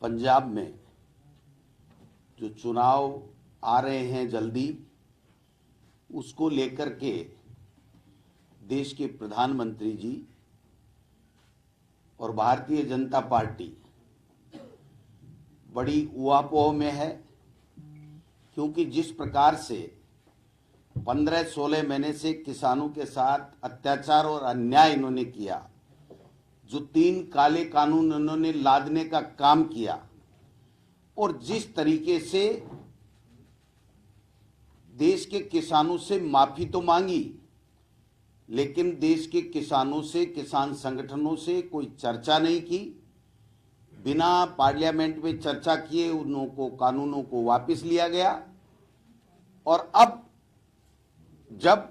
पंजाब में जो चुनाव आ रहे हैं जल्दी, उसको लेकर के देश के प्रधानमंत्री जी और भारतीय जनता पार्टी बड़ी उहापोह में है, क्योंकि जिस प्रकार से 15-16 महीने से किसानों के साथ अत्याचार और अन्याय इन्होंने किया, जो 3 काले कानून इन्होंने लादने का काम किया, और जिस तरीके से देश के किसानों से माफी तो मांगी, लेकिन देश के किसानों से, किसान संगठनों से कोई चर्चा नहीं की, बिना पार्लियामेंट में चर्चा किए उनको कानूनों को वापस लिया गया। और अब जब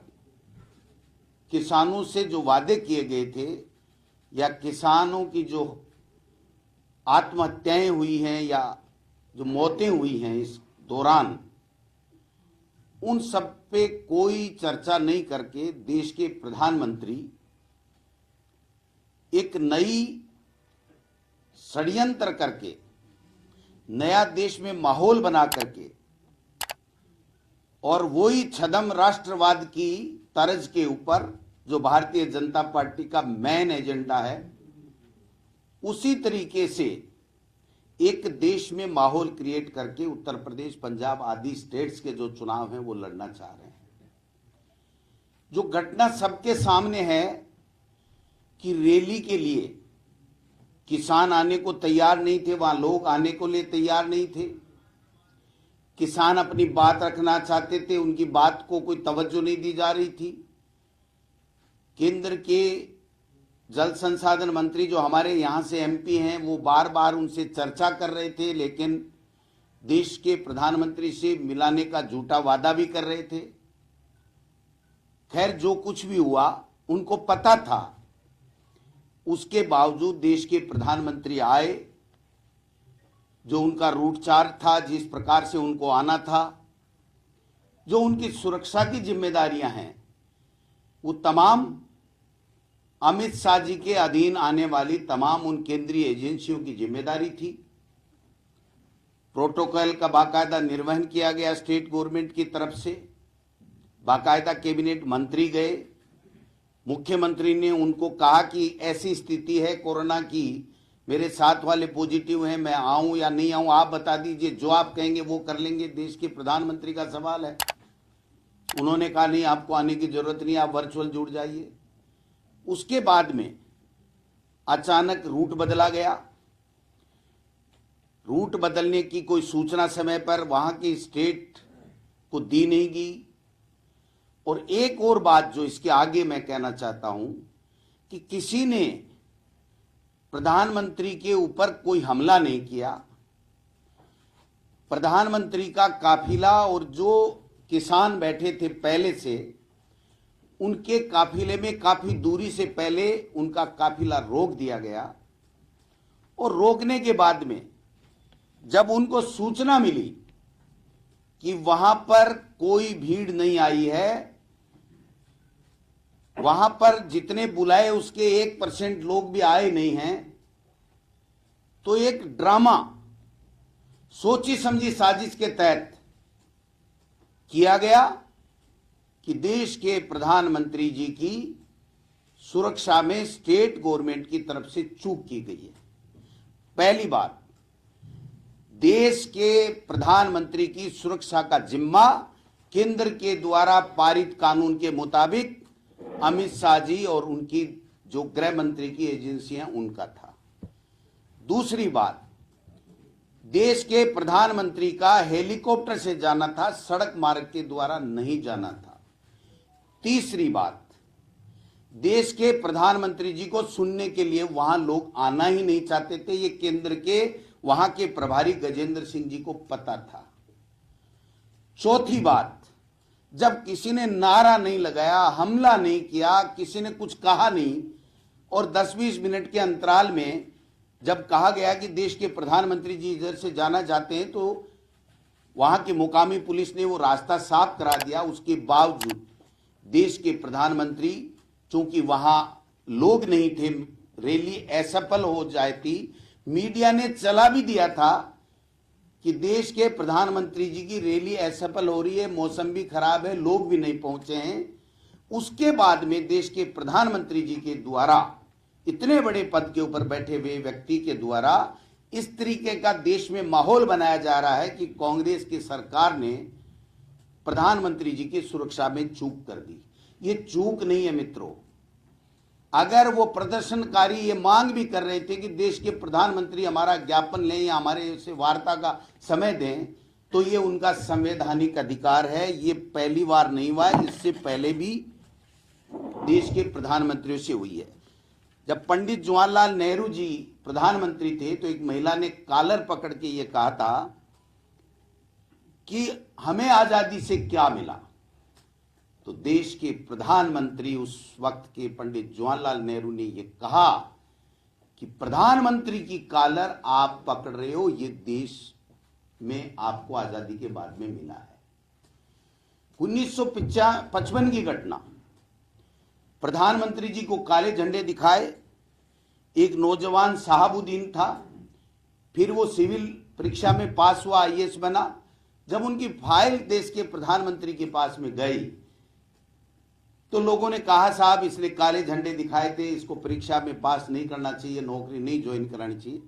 किसानों से जो वादे किए गए थे या किसानों की जो आत्महत्याएं हुई हैं या जो मौतें हुई हैं इस दौरान, उन सब पे कोई चर्चा नहीं करके देश के प्रधानमंत्री एक नई षड्यंत्र करके, नया देश में माहौल बना करके, और वही छदम राष्ट्रवाद की तर्ज के ऊपर जो भारतीय जनता पार्टी का मेन एजेंडा है, उसी तरीके से एक देश में माहौल क्रिएट करके उत्तर प्रदेश, पंजाब आदि स्टेट्स के जो चुनाव हैं वो लड़ना चाह रहे हैं। जो घटना सबके सामने है कि रैली के लिए किसान आने को तैयार नहीं थे, वहां लोग आने को लिए तैयार नहीं थे। किसान अपनी बात रखना चाहते थे, उनकी बात को कोई तवज्जो नहीं दी जा रही थी। केंद्र के जल संसाधन मंत्री जो हमारे यहाँ से एमपी हैं, वो बार बार उनसे चर्चा कर रहे थे, लेकिन देश के प्रधानमंत्री से मिलाने का झूठा वादा भी कर रहे थे। खैर, जो कुछ भी हुआ उनको पता था, उसके बावजूद देश के प्रधानमंत्री आए। जो उनका रूट चार्ट था, जिस प्रकार से उनको आना था, जो उनकी सुरक्षा की जिम्मेदारियां हैं, वो तमाम अमित शाह जी के अधीन आने वाली तमाम उन केंद्रीय एजेंसियों की जिम्मेदारी थी। प्रोटोकॉल का बाकायदा निर्वहन किया गया स्टेट गवर्नमेंट की तरफ से, बाकायदा कैबिनेट मंत्री गए, मुख्यमंत्री ने उनको कहा कि ऐसी स्थिति है कोरोना की, मेरे साथ वाले पॉजिटिव हैं, मैं आऊं या नहीं आऊं, आप बता दीजिए, जो आप कहेंगे वो कर लेंगे। देश के प्रधानमंत्री का सवाल है। उन्होंने कहा नहीं, आपको आने की जरूरत नहीं, आप वर्चुअल जुड़ जाइए। उसके बाद में अचानक रूट बदला गया। रूट बदलने की कोई सूचना समय पर वहां की स्टेट को दी नहीं गई। और एक और बात जो इसके आगे मैं कहना चाहता हूं कि किसी ने प्रधानमंत्री के ऊपर कोई हमला नहीं किया। प्रधानमंत्री का काफिला और जो किसान बैठे थे पहले से, उनके काफिले में काफी दूरी से पहले उनका काफिला रोक दिया गया। और रोकने के बाद में जब उनको सूचना मिली कि वहां पर कोई भीड़ नहीं आई है, वहां पर जितने बुलाए उसके 1% लोग भी आए नहीं हैं, तो एक ड्रामा सोची समझी साजिश के तहत किया गया कि देश के प्रधानमंत्री जी की सुरक्षा में स्टेट गवर्नमेंट की तरफ से चूक की गई है। पहली बात, देश के प्रधानमंत्री की सुरक्षा का जिम्मा केंद्र के द्वारा पारित कानून के मुताबिक अमित शाह जी और उनकी जो गृह मंत्री की एजेंसियां, उनका था। दूसरी बात, देश के प्रधानमंत्री का हेलीकॉप्टर से जाना था, सड़क मार्ग के द्वारा नहीं जाना था। तीसरी बात, देश के प्रधानमंत्री जी को सुनने के लिए वहां लोग आना ही नहीं चाहते थे। ये केंद्र के वहां के प्रभारी गजेंद्र सिंह जी को पता था। चौथी बात, जब किसी ने नारा नहीं लगाया, हमला नहीं किया, किसी ने कुछ कहा नहीं, और 10-20 मिनट के अंतराल में जब कहा गया कि देश के प्रधानमंत्री जी इधर से जाना चाहते हैं, तो वहां की मुकामी पुलिस ने वो रास्ता साफ करा दिया। उसके बावजूद देश के प्रधानमंत्री, चूंकि वहां लोग नहीं थे, रैली असफल हो जाती, मीडिया ने चला भी दिया था कि देश के प्रधानमंत्री जी की रैली असफल हो रही है, मौसम भी खराब है, लोग भी नहीं पहुंचे हैं। उसके बाद में देश के प्रधानमंत्री जी के द्वारा, इतने बड़े पद के ऊपर बैठे हुए व्यक्ति के द्वारा इस तरीके का देश में माहौल बनाया जा रहा है कि कांग्रेस की सरकार ने प्रधानमंत्री जी की सुरक्षा में चूक कर दी। ये चूक नहीं है मित्रों। अगर वो प्रदर्शनकारी ये मांग भी कर रहे थे कि देश के प्रधानमंत्री हमारा ज्ञापन लें या हमारे से वार्ता का समय दें, तो ये उनका संवैधानिक अधिकार है। ये पहली बार नहीं हुआ, इससे पहले भी देश के प्रधानमंत्रियों से हुई है। जब पंडित जवाहरलाल नेहरू जी प्रधानमंत्री थे तो एक महिला ने कॉलर पकड़ के ये कहा था कि हमें आजादी से क्या मिला। तो देश के प्रधानमंत्री उस वक्त के पंडित जवाहरलाल नेहरू ने यह कहा कि प्रधानमंत्री की कॉलर आप पकड़ रहे हो, ये देश में आपको आजादी के बाद में मिला है। 1955 की घटना, प्रधानमंत्री जी को काले झंडे दिखाए, एक नौजवान साहबुद्दीन था, फिर वो सिविल परीक्षा में पास हुआ, आईएएस बना। जब उनकी फाइल देश के प्रधानमंत्री के पास में गई तो लोगों ने कहा साहब इसने काले झंडे दिखाए थे, इसको परीक्षा में पास नहीं करना चाहिए, नौकरी नहीं ज्वाइन करानी चाहिए।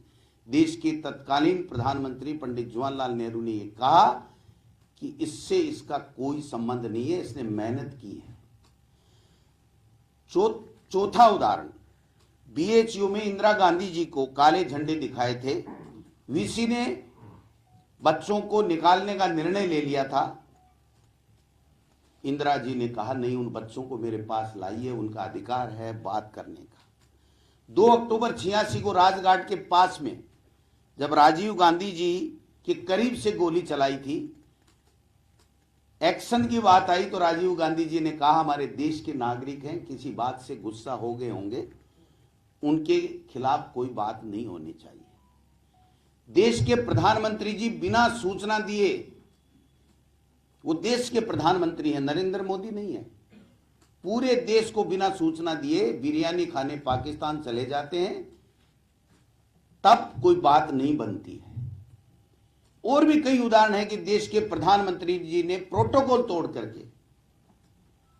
देश के तत्कालीन प्रधानमंत्री पंडित जवाहरलाल नेहरू ने यह कहा कि इससे इसका कोई संबंध नहीं है, इसने मेहनत की है। चौथा उदाहरण, बीएचयू में इंदिरा गांधी जी को काले झंडे दिखाए थे, वीसी ने बच्चों को निकालने का निर्णय ले लिया था। इंदिरा जी ने कहा नहीं, उन बच्चों को मेरे पास लाइए, उनका अधिकार है बात करने का। 2 अक्टूबर 86 को राजघाट के पास में जब राजीव गांधी जी के करीब से गोली चलाई थी, एक्शन की बात आई तो राजीव गांधी जी ने कहा हमारे देश के नागरिक हैं, किसी बात से गुस्सा हो गए होंगे, उनके खिलाफ कोई बात नहीं होनी चाहिए। देश के प्रधानमंत्री जी बिना सूचना दिए, वो देश के प्रधानमंत्री हैं, नरेंद्र मोदी नहीं है, पूरे देश को बिना सूचना दिए बिरयानी खाने पाकिस्तान चले जाते हैं, तब कोई बात नहीं बनती है। और भी कई उदाहरण है कि देश के प्रधानमंत्री जी ने प्रोटोकॉल तोड़ करके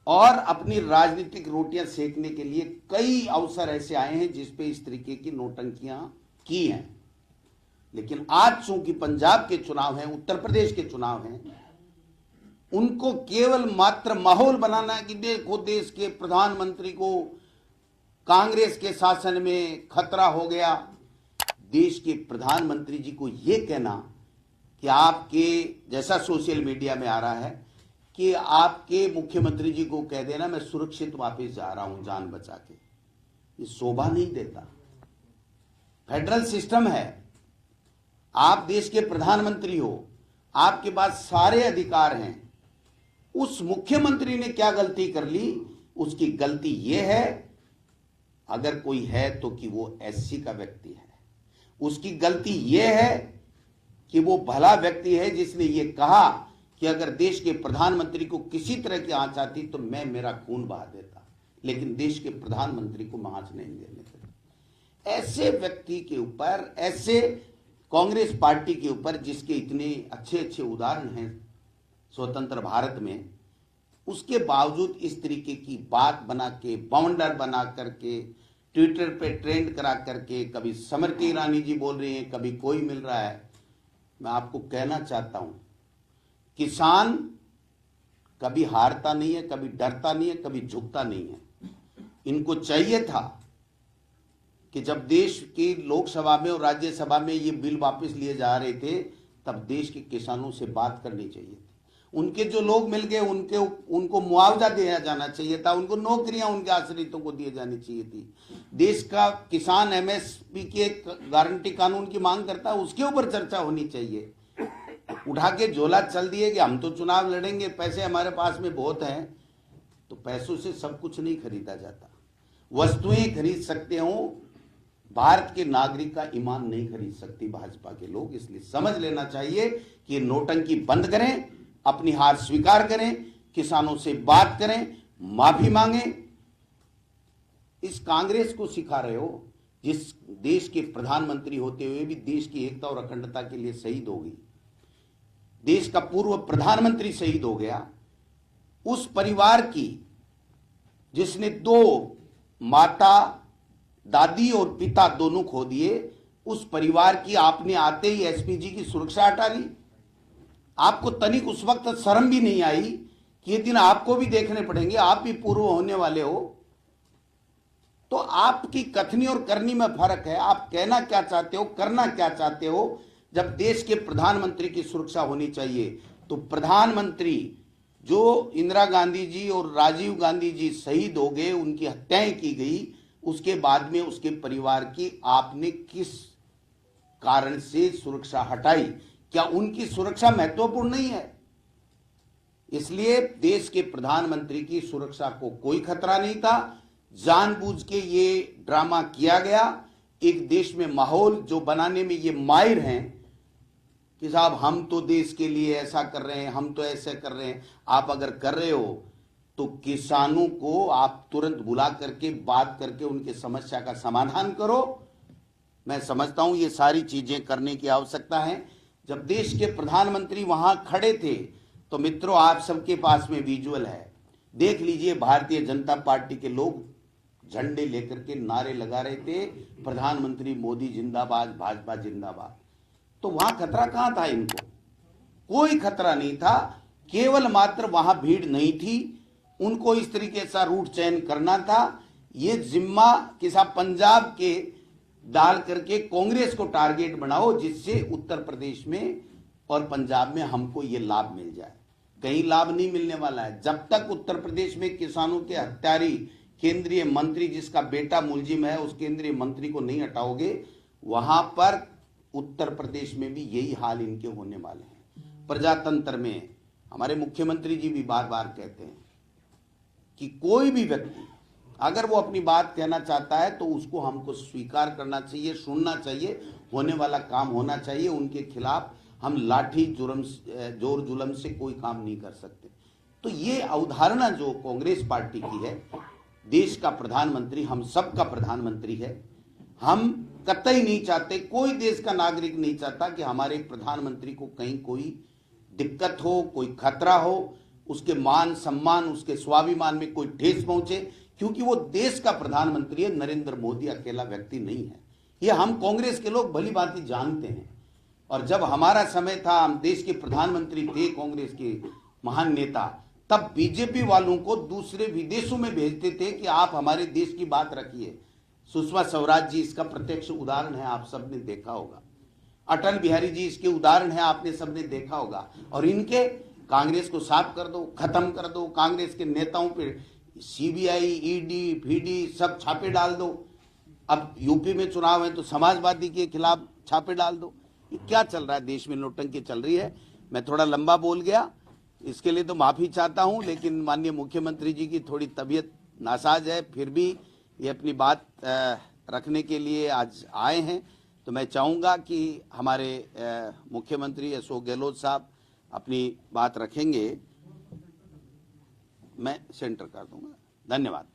और अपनी राजनीतिक रोटियां सेकने के लिए कई अवसर ऐसे आए हैं जिस पे इस तरीके की नौटंकियां की हैं। लेकिन आज चूंकि पंजाब के चुनाव हैं, उत्तर प्रदेश के चुनाव हैं, उनको केवल मात्र माहौल बनाना है कि देखो देश के प्रधानमंत्री को कांग्रेस के शासन में खतरा हो गया। देश के प्रधानमंत्री जी को यह कहना कि आपके, जैसा सोशल मीडिया में आ रहा है कि आपके मुख्यमंत्री जी को कह देना मैं सुरक्षित वापस जा रहा हूं जान बचा के, ये शोभा नहीं देता। फेडरल सिस्टम है, आप देश के प्रधानमंत्री हो, आपके पास सारे अधिकार हैं। उस मुख्यमंत्री ने क्या गलती कर ली? उसकी गलती यह है, अगर कोई है तो कि वो एससी का व्यक्ति है। उसकी गलती यह है कि वो भला व्यक्ति है जिसने ये कहा कि अगर देश के प्रधानमंत्री को किसी तरह की आंच आती तो मैं मेरा खून बहा देता, लेकिन देश के प्रधानमंत्री को मैं आंच नहीं देने देता। ऐसे व्यक्ति के ऊपर, ऐसे कांग्रेस पार्टी के ऊपर जिसके इतने अच्छे अच्छे उदाहरण हैं स्वतंत्र भारत में, उसके बावजूद इस तरीके की बात बना के, बाउंडर बना करके, ट्विटर पे ट्रेंड करा करके, कभी स्मृति ईरानी जी बोल रही हैं, कभी कोई मिल रहा है। मैं आपको कहना चाहता हूं, किसान कभी हारता नहीं है, कभी डरता नहीं है, कभी झुकता नहीं है। इनको चाहिए था कि जब देश की लोकसभा में और राज्यसभा में ये बिल वापस लिए जा रहे थे, तब देश के किसानों से बात करनी चाहिए थी। उनके जो लोग मिल गए उनको मुआवजा दिया जाना चाहिए था, उनको नौकरियां उनके आश्रितों को दी जानी चाहिए थी। देश का किसान एमएसपी के गारंटी कानून की मांग करता है, उसके ऊपर चर्चा होनी चाहिए। उठा के झोला चल दिए कि हम तो चुनाव लड़ेंगे, पैसे हमारे पास में बहुत हैं, तो पैसों से सब कुछ नहीं खरीदा जाता। वस्तुएं खरीद सकते हो, भारत के नागरिक का ईमान नहीं खरीद सकती भाजपा के लोग। इसलिए समझ लेना चाहिए कि ये नोटंकी बंद करें, अपनी हार स्वीकार करें, किसानों से बात करें, माफी मांगें। इस कांग्रेस को सिखा रहे हो जिस देश के प्रधानमंत्री होते हुए भी देश की एकता और अखंडता के लिए शहीद हो गई, देश का पूर्व प्रधानमंत्री शहीद हो गया, उस परिवार की जिसने 2 माता, दादी और पिता दोनों खो दिए, उस परिवार की आपने आते ही एसपीजी की सुरक्षा हटा ली। आपको तनिक उस वक्त शर्म भी नहीं आई कि ये दिन आपको भी देखने पड़ेंगे, आप भी पूर्व होने वाले हो। तो आपकी कथनी और करनी में फर्क है। आप कहना क्या चाहते हो, करना क्या चाहते हो। जब देश के प्रधानमंत्री की सुरक्षा होनी चाहिए तो प्रधानमंत्री जो इंदिरा गांधी जी और राजीव गांधी जी शहीद हो गए, उनकी हत्याएं की गई, उसके बाद में उसके परिवार की आपने किस कारण से सुरक्षा हटाई? क्या उनकी सुरक्षा महत्वपूर्ण नहीं है? इसलिए देश के प्रधानमंत्री की सुरक्षा को कोई खतरा नहीं था। जानबूझ के ये ड्रामा किया गया। एक देश में माहौल जो बनाने में ये माहिर हैं कि साहब हम तो देश के लिए ऐसा कर रहे हैं, हम तो ऐसे कर रहे हैं। आप अगर कर रहे हो तो किसानों को आप तुरंत बुला करके बात करके उनकी समस्या का समाधान करो। मैं समझता हूं ये सारी चीजें करने की आवश्यकता है। जब देश के प्रधानमंत्री वहां खड़े थे तो मित्रों, आप सबके पास में विजुअल है, देख लीजिए, भारतीय जनता पार्टी के लोग झंडे लेकर के नारे लगा रहे थे, प्रधानमंत्री मोदी जिंदाबाद, भाजपा जिंदाबाद। तो वहां खतरा कहां था? इनको कोई खतरा नहीं था। केवल मात्र वहां भीड़ नहीं थी, उनको इस तरीके से रूट चयन करना था। ये जिम्मा कि साहब पंजाब के डाल करके कांग्रेस को टारगेट बनाओ, जिससे उत्तर प्रदेश में और पंजाब में हमको ये लाभ मिल जाए। कहीं लाभ नहीं मिलने वाला है। जब तक उत्तर प्रदेश में किसानों के हत्यारी केंद्रीय मंत्री, जिसका बेटा मुलजिम है, उस केंद्रीय मंत्री को नहीं हटाओगे, वहां पर उत्तर प्रदेश में भी यही हाल इनके होने वाले हैं। प्रजातंत्र में हमारे मुख्यमंत्री जी भी बार बार कहते हैं कि कोई भी व्यक्ति अगर वो अपनी बात कहना चाहता है तो उसको हमको स्वीकार करना चाहिए, सुनना चाहिए, होने वाला काम होना चाहिए। उनके खिलाफ हम लाठी जोर जुलम से कोई काम नहीं कर सकते। तो ये अवधारणा जो कांग्रेस पार्टी की है, देश का प्रधानमंत्री हम सब का प्रधानमंत्री है। हम कतई नहीं चाहते, कोई देश का नागरिक नहीं चाहता कि हमारे प्रधानमंत्री को कहीं कोई दिक्कत हो, कोई खतरा हो, उसके मान सम्मान, उसके स्वाभिमान में कोई ठेस पहुंचे, क्योंकि वो देश का प्रधानमंत्री है। नरेंद्र मोदी अकेला व्यक्ति नहीं है। ये हम कांग्रेस के लोग भली भांति जानते हैं। और जब हमारा समय था, हम देश के प्रधानमंत्री थे, कांग्रेस के महान नेता, तब बीजेपी वालों को दूसरे विदेशों में भेजते थे कि आप हमारे देश की बात रखिए। सुषमा स्वराज जी इसका प्रत्यक्ष उदाहरण है, आप सबने देखा होगा। अटल बिहारी जी इसके उदाहरण है, आपने सबने देखा होगा। और इनके कांग्रेस को साफ कर दो, खत्म कर दो। कांग्रेस के नेताओं पे सीबीआई, ईडी, पीडी सब छापे डाल दो। अब यूपी में चुनाव है तो समाजवादी के खिलाफ छापे डाल दो। ये क्या चल रहा है देश में? नोटंकी चल रही है। मैं थोड़ा लंबा बोल गया, इसके लिए तो माफी चाहता हूं, लेकिन माननीय मुख्यमंत्री जी की थोड़ी तबीयत नासाज है, फिर भी ये अपनी बात रखने के लिए आज आए हैं। तो मैं चाहूंगा कि हमारे मुख्यमंत्री अशोक गहलोत साहब अपनी बात रखेंगे। मैं सेंटर कर दूंगा। धन्यवाद।